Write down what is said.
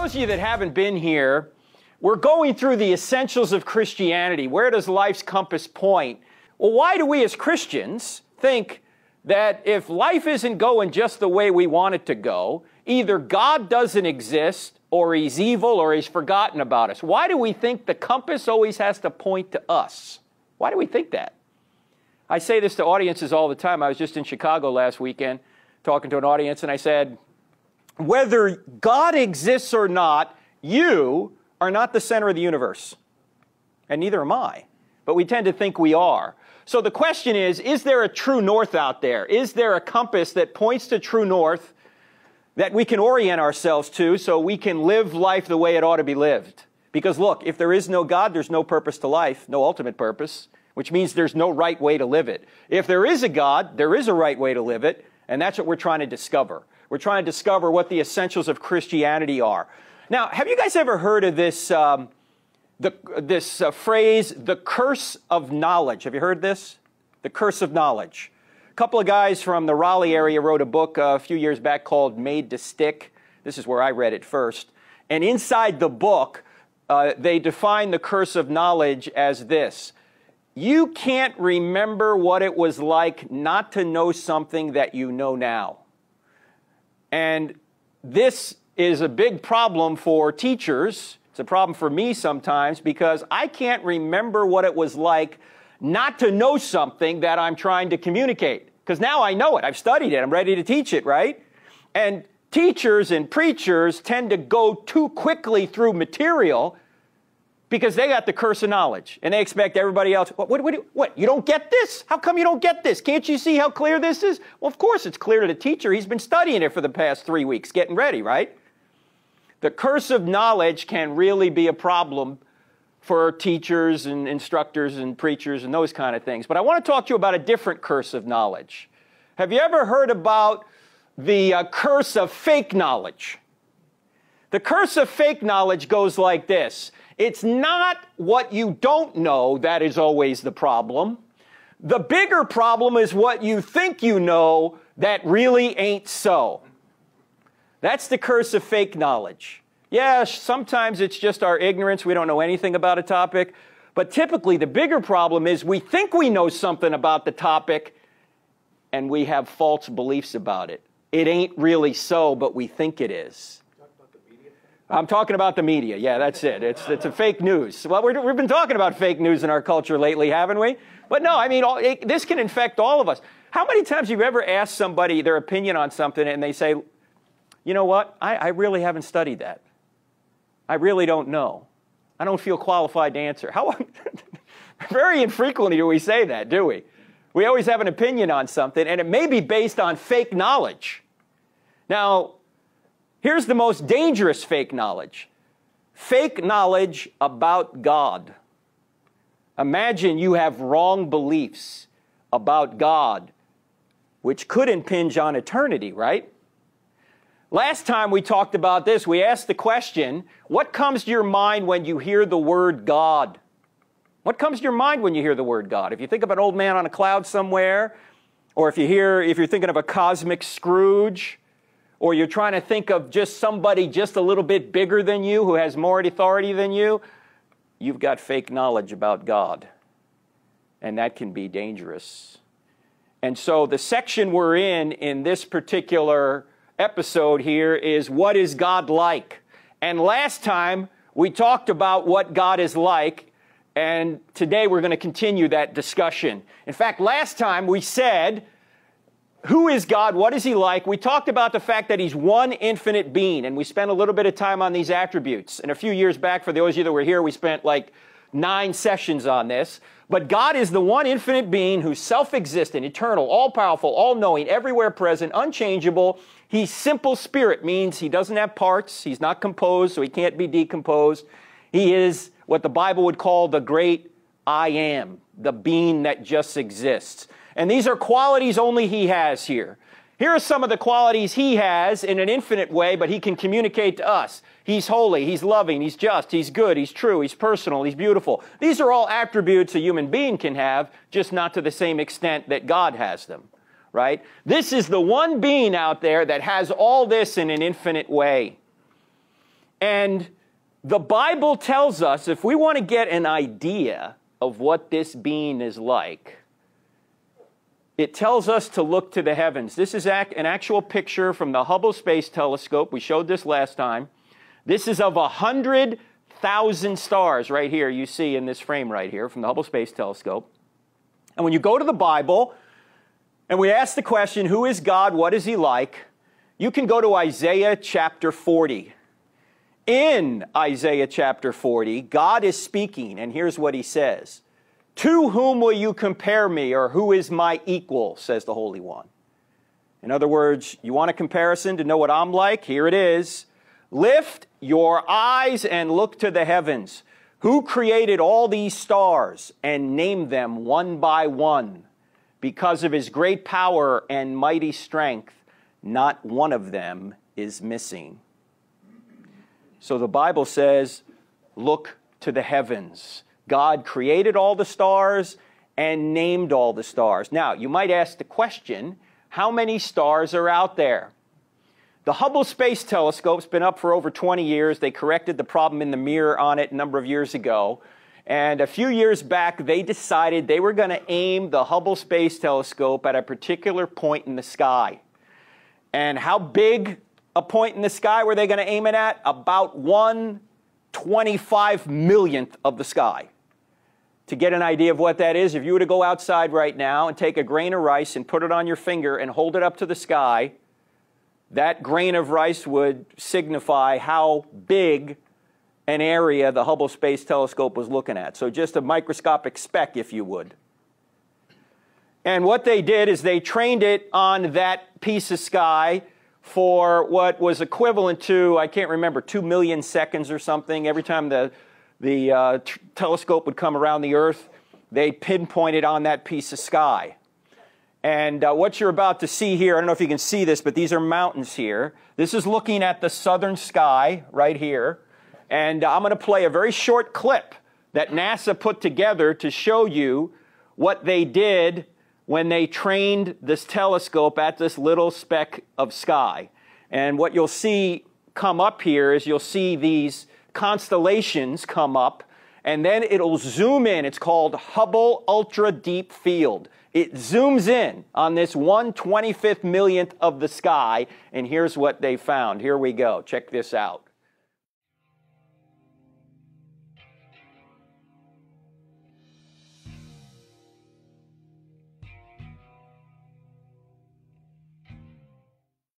those of you that haven't been here, we're going through the essentials of Christianity. Where does life's compass point? Well, why do we as Christians think that if life isn't going just the way we want it to go, either God doesn't exist, or he's evil, or he's forgotten about us? Why do we think the compass always has to point to us? Why do we think that? I say this to audiences all the time. I was just in Chicago last weekend talking to an audience, and I said, whether God exists or not, you are not the center of the universe. And neither am I. But we tend to think we are. So the question is there a true north out there? Is there a compass that points to true north that we can orient ourselves to so we can live life the way it ought to be lived? Because look, if there is no God, there's no purpose to life, no ultimate purpose, which means there's no right way to live it. If there is a God, there is a right way to live it, and that's what we're trying to discover. We're trying to discover what the essentials of Christianity are. Now, have you guys ever heard of this, phrase, the curse of knowledge? Have you heard this? The curse of knowledge. A couple of guys from the Raleigh area wrote a book a few years back called Made to Stick. This is where I read it first. And inside the book, they define the curse of knowledge as this: you can't remember what it was like not to know something that you know now. And this is a big problem for teachers. It's a problem for me sometimes because I can't remember what it was like not to know something that I'm trying to communicate. Because now I know it. I've studied it. I'm ready to teach it, right? And teachers and preachers tend to go too quickly through material because they got the curse of knowledge. And they expect everybody else, what, you don't get this? How come you don't get this? Can't you see how clear this is? Well, of course it's clear to the teacher. He's been studying it for the past 3 weeks, getting ready, right? The curse of knowledge can really be a problem for teachers and instructors and preachers and those kind of things. But I want to talk to you about a different curse of knowledge. Have you ever heard about the curse of fake knowledge? The curse of fake knowledge goes like this. It's not what you don't know that is always the problem. The bigger problem is what you think you know that really ain't so. That's the curse of fake knowledge. Yeah, sometimes it's just our ignorance. We don't know anything about a topic. But typically the bigger problem is we think we know something about the topic and we have false beliefs about it. It ain't really so, but we think it is. I'm talking about the media. Yeah, that's it. It's a fake news. Well, we've been talking about fake news in our culture lately, haven't we? But no, I mean, this can infect all of us. How many times have you ever asked somebody their opinion on something and they say, you know what, I really haven't studied that. I really don't know. I don't feel qualified to answer. Very infrequently do we say that, do we? We always have an opinion on something, and it may be based on fake knowledge. Now, here's the most dangerous fake knowledge. Fake knowledge about God. Imagine you have wrong beliefs about God, which could impinge on eternity, right? Last time we talked about this, we asked the question, what comes to your mind when you hear the word God? What comes to your mind when you hear the word God? If you think of an old man on a cloud somewhere, or if you're thinking of a cosmic Scrooge, or you're trying to think of just somebody just a little bit bigger than you who has more authority than you, you've got fake knowledge about God. And that can be dangerous. And so the section we're in this particular episode here is, what is God like? And last time we talked about what God is like, and today we're going to continue that discussion. In fact, last time we said, who is God? What is he like? We talked about the fact that he's one infinite being, and we spent a little bit of time on these attributes. And a few years back, for those of you that were here, we spent like 9 sessions on this. But God is the one infinite being who's self-existent, eternal, all-powerful, all-knowing, everywhere present, unchangeable. He's simple spirit, means he doesn't have parts. He's not composed, so he can't be decomposed. He is what the Bible would call the great I am, the being that just exists. And these are qualities only he has here. Here are some of the qualities he has in an infinite way, but he can communicate to us. He's holy, he's loving, he's just, he's good, he's true, he's personal, he's beautiful. These are all attributes a human being can have, just not to the same extent that God has them, right? This is the one being out there that has all this in an infinite way. And the Bible tells us if we want to get an idea of what this being is like, it tells us to look to the heavens. This is an actual picture from the Hubble Space Telescope. We showed this last time. This is of 100,000 stars right here you see in this frame right here from the Hubble Space Telescope. And when you go to the Bible and we ask the question, who is God, what is he like, you can go to Isaiah chapter 40. In Isaiah chapter 40, God is speaking, and here's what he says. To whom will you compare me, or who is my equal, says the Holy One. In other words, you want a comparison to know what I'm like? Here it is. Lift your eyes and look to the heavens. Who created all these stars and named them one by one? Because of his great power and mighty strength, not one of them is missing. So the Bible says, look to the heavens. God created all the stars and named all the stars. Now, you might ask the question, how many stars are out there? The Hubble Space Telescope's been up for over 20 years. They corrected the problem in the mirror on it a number of years ago. And a few years back, they decided they were going to aim the Hubble Space Telescope at a particular point in the sky. And how big a point in the sky were they going to aim it at? About 1/25 millionth of the sky. To get an idea of what that is, if you were to go outside right now and take a grain of rice and put it on your finger and hold it up to the sky, that grain of rice would signify how big an area the Hubble Space Telescope was looking at. So just a microscopic speck, if you would. And what they did is they trained it on that piece of sky for what was equivalent to, I can't remember, 2 million seconds or something. Every time the telescope would come around the Earth, they pinpointed on that piece of sky. And what you're about to see here, I don't know if you can see this, but these are mountains here. This is looking at the southern sky right here. And I'm going to play a very short clip that NASA put together to show you what they did when they trained this telescope at this little speck of sky. And what you'll see come up here is you'll see these constellations come up, and then it'll zoom in. It's called Hubble Ultra Deep Field. It zooms in on this 1/25 millionth of the sky, and here's what they found. Here we go. Check this out.